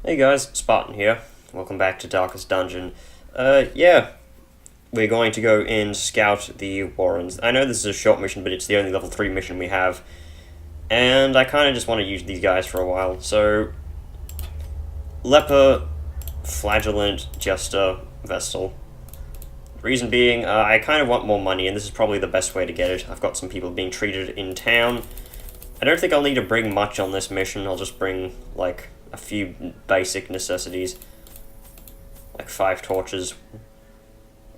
Hey guys, Spartan here. Welcome back to Darkest Dungeon. Yeah, we're going to go and scout the Warrens. I know this is a short mission, but it's the only level 3 mission we have. And I kind of just want to use these guys for a while. So, Leper, Flagellant, Jester, Vestal. Reason being, I kind of want more money, and this is probably the best way to get it. I've got some people being treated in town. I don't think I'll need to bring much on this mission. I'll just bring, like, a few basic necessities. Like 5 torches.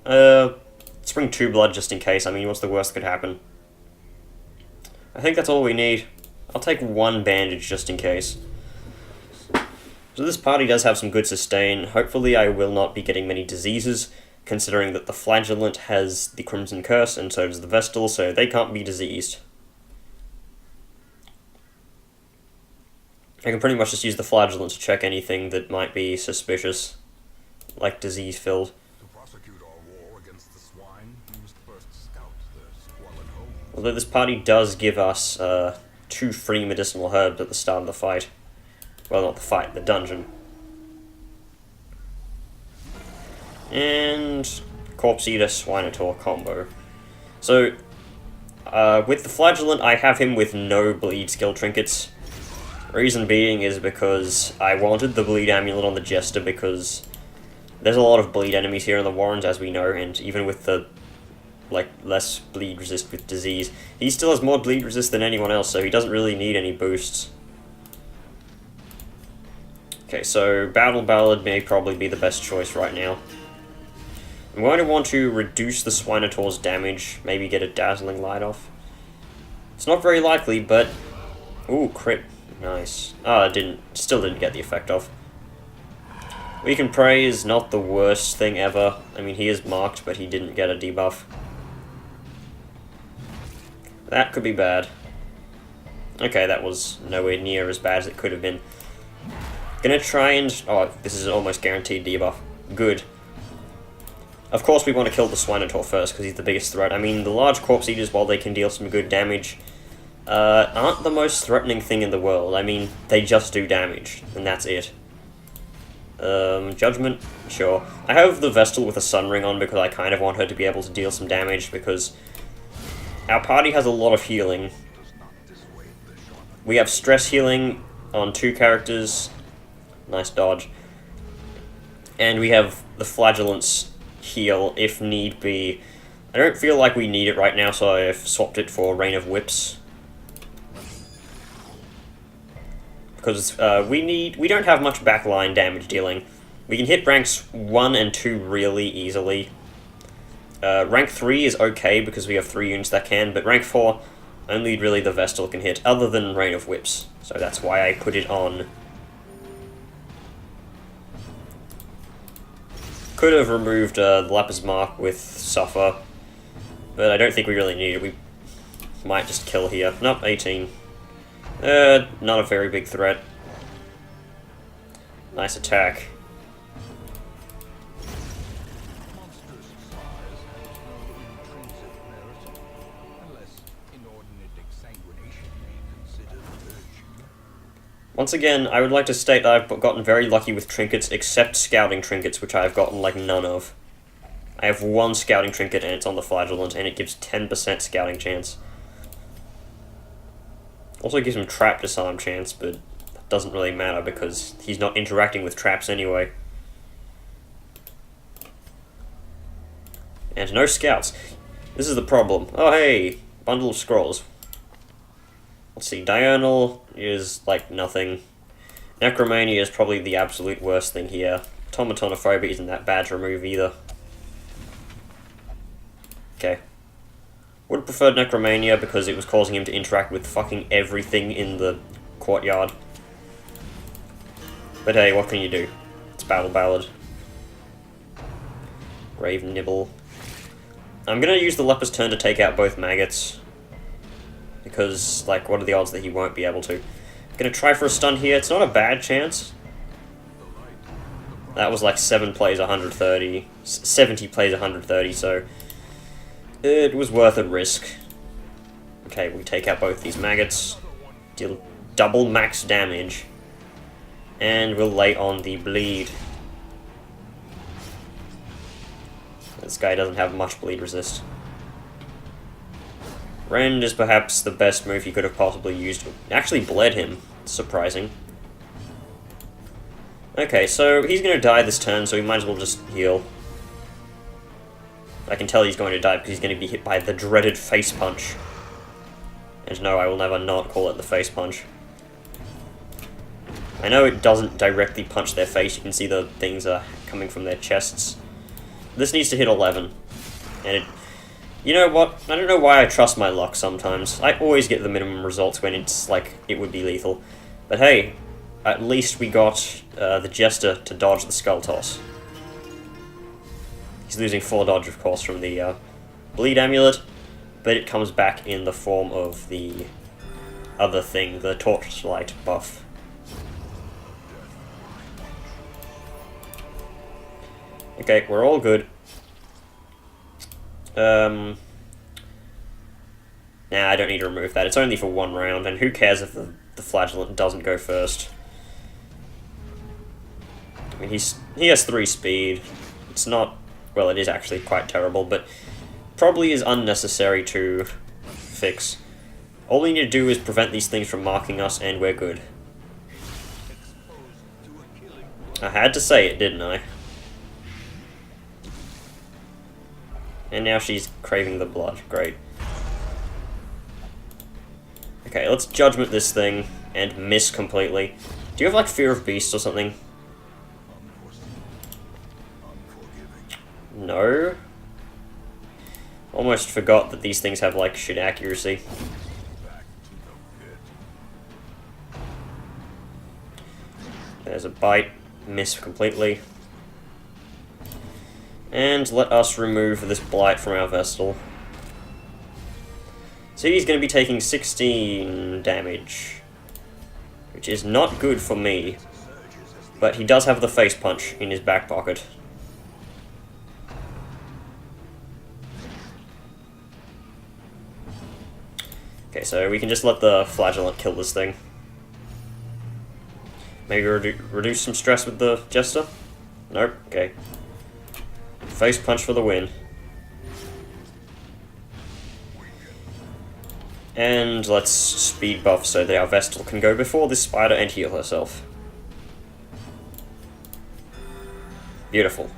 Let's bring 2 blood just in case. I mean, what's the worst that could happen? I think that's all we need. I'll take 1 bandage just in case. So this party does have some good sustain. Hopefully I will not be getting many diseases, considering that the Flagellant has the Crimson Curse, and so does the Vestal, so they can't be diseased. I can pretty much just use the Flagellant to check anything that might be suspicious, like disease-filled. To prosecute our war against the swine, we must first scout their squalid homes. Although this party does give us 2 free medicinal herbs at the start of the fight. Well, not the fight, the dungeon. And Corpse Eater Swinotaur combo. So, with the Flagellant, I have him with no bleed skill trinkets. Reason being is because I wanted the bleed amulet on the Jester because there's a lot of bleed enemies here in the Warrens, as we know, and even with the less bleed resist with disease, he still has more bleed resist than anyone else, so he doesn't really need any boosts. Okay, so Battle Ballad may probably be the best choice right now. I'm going to want to reduce the Swinotaur's damage, maybe get a Dazzling Light off. It's not very likely, but... Ooh, crit. Nice. Still didn't get the effect off. We Can Pray is not the worst thing ever. I mean, he is marked, but he didn't get a debuff. That could be bad. Okay, that was nowhere near as bad as it could have been. Gonna try and... Oh, this is an almost guaranteed debuff. Good. Of course we want to kill the Swinotaur first, because he's the biggest threat. I mean, the large Corpse Eaters, while they can deal some good damage, aren't the most threatening thing in the world. I mean, they just do damage, and that's it. Judgment? Sure. I have the Vestal with a Sun Ring on because I kind of want her to be able to deal some damage, because our party has a lot of healing. We have stress healing on 2 characters. Nice dodge. And we have the Flagellant's heal if need be. I don't feel like we need it right now, so I've swapped it for Rain of Whips. Because we don't have much backline damage dealing. We can hit ranks 1 and 2 really easily. Rank 3 is okay because we have 3 units that can, but rank 4, only really the Vestal can hit, other than Rain of Whips. So that's why I put it on. Could have removed the Leper's Mark with Suffer, but I don't think we really need it. We might just kill here. Nope, 18. Not a very big threat. Nice attack. Monstrous size has no intrinsic merit, unless inordinate exsanguination be considered virtue. Once again, I would like to state that I've gotten very lucky with trinkets, except scouting trinkets, which I have gotten like none of. I have 1 scouting trinket and it's on the Flagellant, and it gives 10% scouting chance. Also gives him trap disarm chance, but that doesn't really matter because he's not interacting with traps anyway. And no scouts. This is the problem. Oh hey, bundle of scrolls. Let's see, Diurnal is like nothing. Necromania is probably the absolute worst thing here. Automatonophobia isn't that bad to remove either. Okay. Would have preferred Necromania because it was causing him to interact with fucking everything in the courtyard. But hey, what can you do? It's Battle Ballad. Grave Nibble. I'm gonna use the Leper's turn to take out both maggots. Because, like, what are the odds that he won't be able to? Gonna try for a stun here. It's not a bad chance. That was like 7 plays 130. 70 plays 130, so... it was worth a risk. Okay, we take out both these maggots. Deal double max damage. And we'll lay on the bleed. This guy doesn't have much bleed resist. Rend is perhaps the best move he could have possibly used. Actually bled him. Surprising. Okay, so he's going to die this turn, so we might as well just heal. I can tell he's going to die because he's going to be hit by the dreaded face punch. And no, I will never not call it the face punch. I know it doesn't directly punch their face, you can see the things are coming from their chests. This needs to hit 11. And it... You know what? I don't know why I trust my luck sometimes. I always get the minimum results when it's like, it would be lethal. But hey, at least we got the Jester to dodge the Skull Toss. He's losing 4 dodge, of course, from the Bleed Amulet, but it comes back in the form of the other thing, the Torchlight buff. Okay, we're all good. Nah, I don't need to remove that. It's only for 1 round, and who cares if the Flagellant doesn't go first. I mean, he has 3 speed. It's not... Well, it is actually quite terrible, but probably is unnecessary to fix. All we need to do is prevent these things from marking us, and we're good. I had to say it, didn't I? And now she's craving the blood. Great. Okay, let's Judgment this thing, and miss completely. Do you have, like, Fear of Beast or something? No. Almost forgot that these things have, like, shit accuracy. There's a bite. Miss completely. And let us remove this blight from our Vestal. So he's going to be taking 16 damage. Which is not good for me. But he does have the face punch in his back pocket. Okay, so we can just let the Flagellant kill this thing. Maybe reduce some stress with the Jester? Nope, okay. Face punch for the win. And let's speed buff so that our Vestal can go before this spider and heal herself. Beautiful.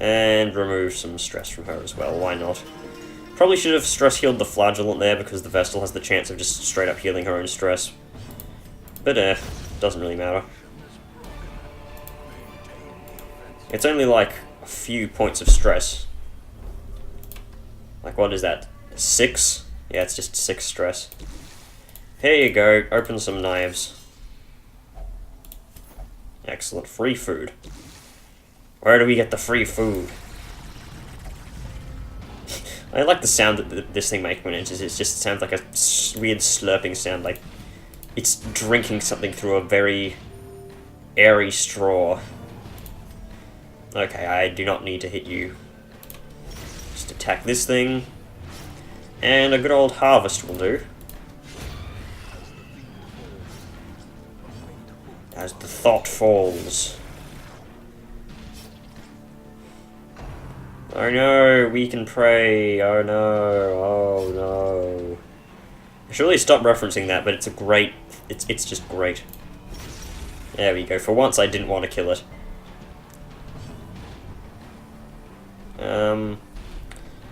And remove some stress from her as well, why not? Probably should have stress healed the Flagellant there because the Vestal has the chance of just straight up healing her own stress. But doesn't really matter. It's only like a few points of stress. Like, what is that? 6? Yeah, it's just 6 stress. Here you go, open some knives. Excellent, free food. Where do we get the free food? I like the sound that this thing makes when it enters. It just sounds like a weird slurping sound, like it's drinking something through a very airy straw. Okay, I do not need to hit you. Just attack this thing. And a good old harvest will do. As the thought falls. Oh no, we can pray. Oh no, oh no. I should really stop referencing that, but it's a great... It's just great. There we go. For once, I didn't want to kill it.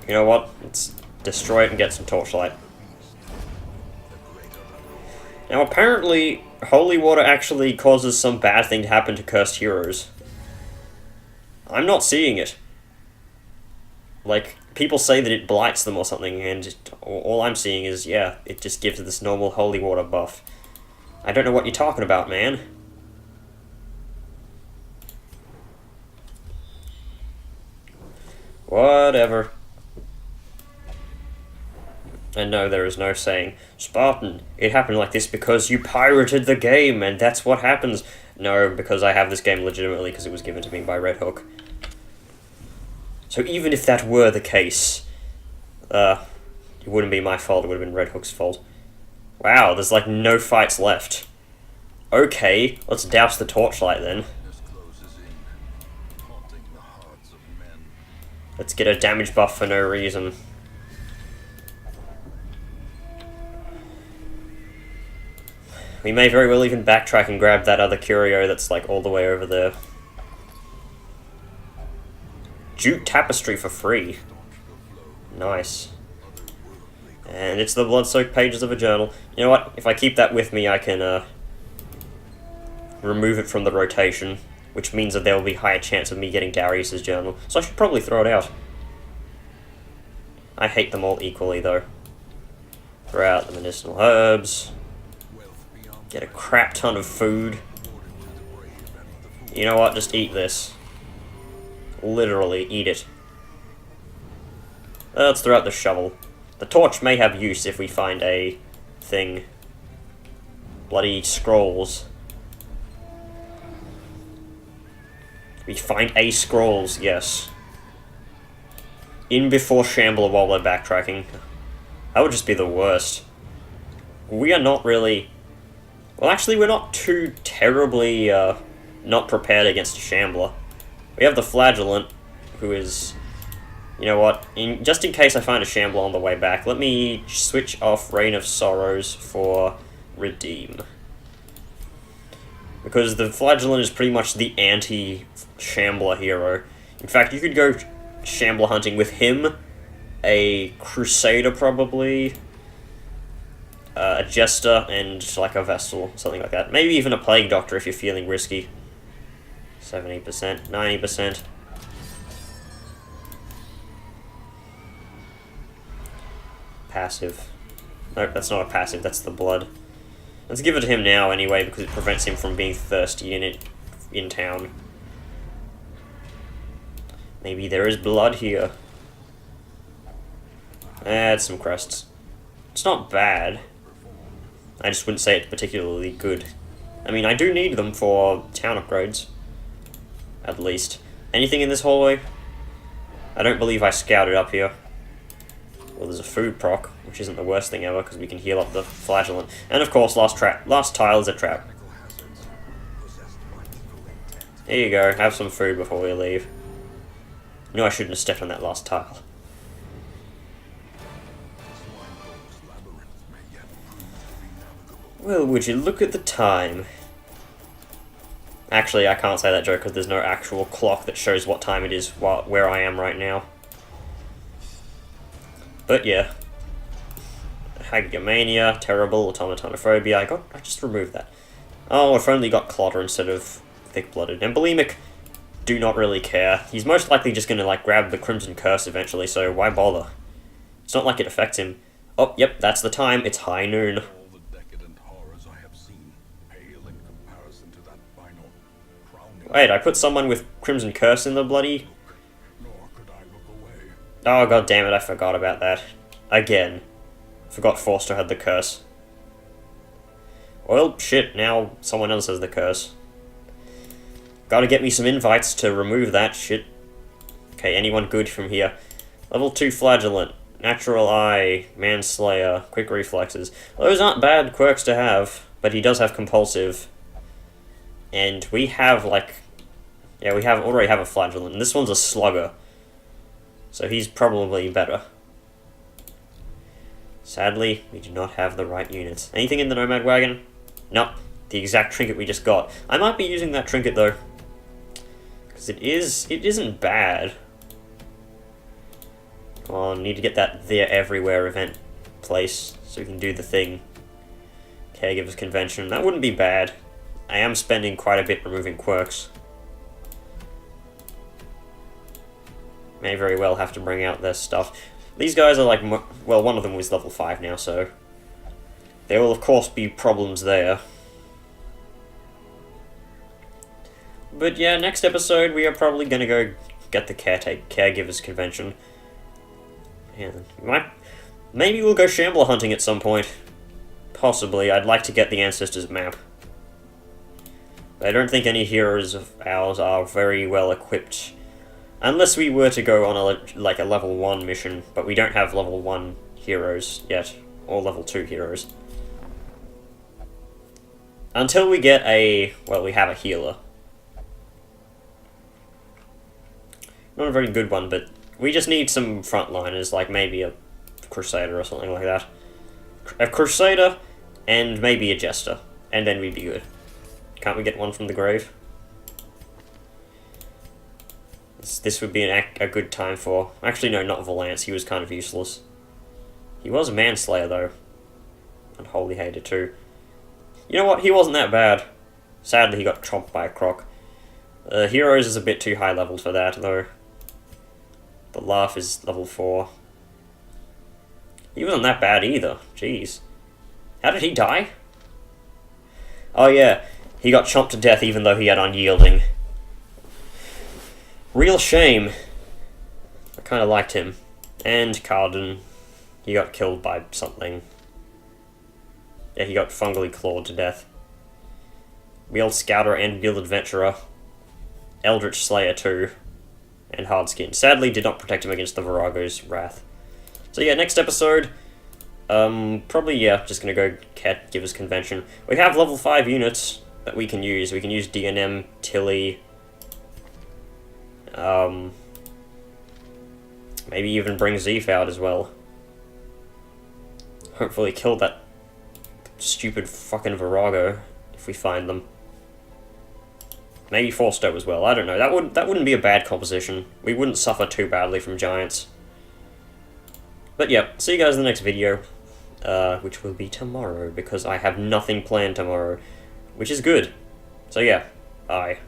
You know what? Let's destroy it and get some torchlight. Now, apparently, holy water actually causes some bad thing to happen to cursed heroes. I'm not seeing it. Like, people say that it blights them or something, and all I'm seeing is, yeah, it just gives this normal holy water buff. I don't know what you're talking about, man. Whatever. And no, there is no saying, Spartan, it happened like this because you pirated the game, and that's what happens. No, because I have this game legitimately because it was given to me by Red Hook. So even if that were the case, it wouldn't be my fault, it would have been Red Hook's fault. Wow, there's like no fights left. Okay, let's douse the torchlight then. Let's get a damage buff for no reason. We may very well even backtrack and grab that other curio that's like all the way over there. Jute tapestry for free. Nice. And it's the blood-soaked pages of a journal. You know what? If I keep that with me, I can remove it from the rotation, which means that there will be higher chance of me getting Darius's journal. So I should probably throw it out. I hate them all equally, though. Throw out the medicinal herbs. Get a crap ton of food. You know what? Just eat this. Literally, eat it. Let's throw out the shovel. The torch may have use if we find a thing. Bloody scrolls. We find a scrolls, yes. In before Shambler while we're backtracking. That would just be the worst. We are not really... Well, actually, we're not too terribly not prepared against a Shambler. We have the Flagellant, who is... You know what? Just in case I find a Shambler on the way back, let me switch off Reign of Sorrows for Redeem. Because the Flagellant is pretty much the anti-Shambler hero. In fact, you could go Shambler hunting with him, a Crusader probably, a Jester, and like a Vestal, something like that. Maybe even a Plague Doctor if you're feeling risky. 70%, 90%. Passive. Nope, that's not a passive, that's the blood. Let's give it to him now anyway, because it prevents him from being thirsty in town. Maybe there is blood here. Add some crests. It's not bad. I just wouldn't say it's particularly good. I mean, I do need them for town upgrades. At least. Anything in this hallway? I don't believe I scouted up here. Well, there's a food proc, which isn't the worst thing ever, because we can heal up the Flagellant. And of course, last tile is a trap. Here you go, have some food before we leave. No, I shouldn't have stepped on that last tile. Well, would you look at the time? Actually, I can't say that joke because there's no actual clock that shows what time it is where I am right now. But yeah. Hagiomania, terrible, automatonophobia. I just removed that. Oh, I've only got Clotter instead of Thick-Blooded. And Bulimic, do not really care. He's most likely just gonna like grab the Crimson Curse eventually, so why bother? It's not like it affects him. Oh, yep, that's the time. It's high noon. All the decadent horrors I have seen pale in comparison to that final crowning. Wait, I put someone with Crimson Curse in the bloody... Nor could I look away. Oh, god damn it, I forgot about that. Again. Forgot Forster had the curse. Well, shit, now someone else has the curse. Gotta get me some invites to remove that shit. Okay, anyone good from here? Level 2 Flagellant, Natural Eye, Manslayer, Quick Reflexes. Those aren't bad quirks to have, but he does have Compulsive. And we have, like... Yeah, we already have a Flagellant, and this one's a Slugger. So he's probably better. Sadly, we do not have the right units. Anything in the Nomad Wagon? Nope. The exact trinket we just got. I might be using that trinket, though. Because it isn't bad. Come on, need to get that They're Everywhere event place, so we can do the thing. Caregivers Convention. That wouldn't be bad. I am spending quite a bit removing quirks. May very well have to bring out their stuff. These guys are like, well, one of them was level 5 now, so there will of course be problems there. But yeah, next episode we are probably gonna go get the Caregivers Convention. And maybe we'll go Shambler hunting at some point. Possibly. I'd like to get the Ancestors map. But I don't think any heroes of ours are very well equipped. Unless we were to go on a level 1 mission, but we don't have level 1 heroes yet, or level 2 heroes. until we get a, well, we have a healer. Not a very good one, but we just need some frontliners, like maybe a Crusader or something like that. A Crusader, and maybe a Jester, and then we'd be good. Can't we get one from the grave? This would be a good time for... Actually, no, not Valance, he was kind of useless. He was a Manslayer, though. And Holy Hater, too. You know what, he wasn't that bad. Sadly, he got chomped by a croc. Heroes is a bit too high leveled for that, though. The Laugh is level 4. He wasn't that bad either, jeez. How did he die? Oh yeah, he got chomped to death even though he had Unyielding. Real shame. I kinda liked him. And Carden, he got killed by something. Yeah, he got fungally clawed to death. Wheeled Scouter and Wheeled Adventurer. Eldritch Slayer too. And Hardskin. Sadly, did not protect him against the Virago's wrath. So yeah, next episode, probably, yeah, just gonna go give us Convention. We have level 5 units that we can use. We can use DNM, Tilly, maybe even bring Zeef out as well. Hopefully kill that stupid fucking Virago, if we find them. Maybe Forsto as well, I don't know. That wouldn't be a bad composition. We wouldn't suffer too badly from giants. But yeah, see you guys in the next video, which will be tomorrow, because I have nothing planned tomorrow, which is good. So yeah, bye.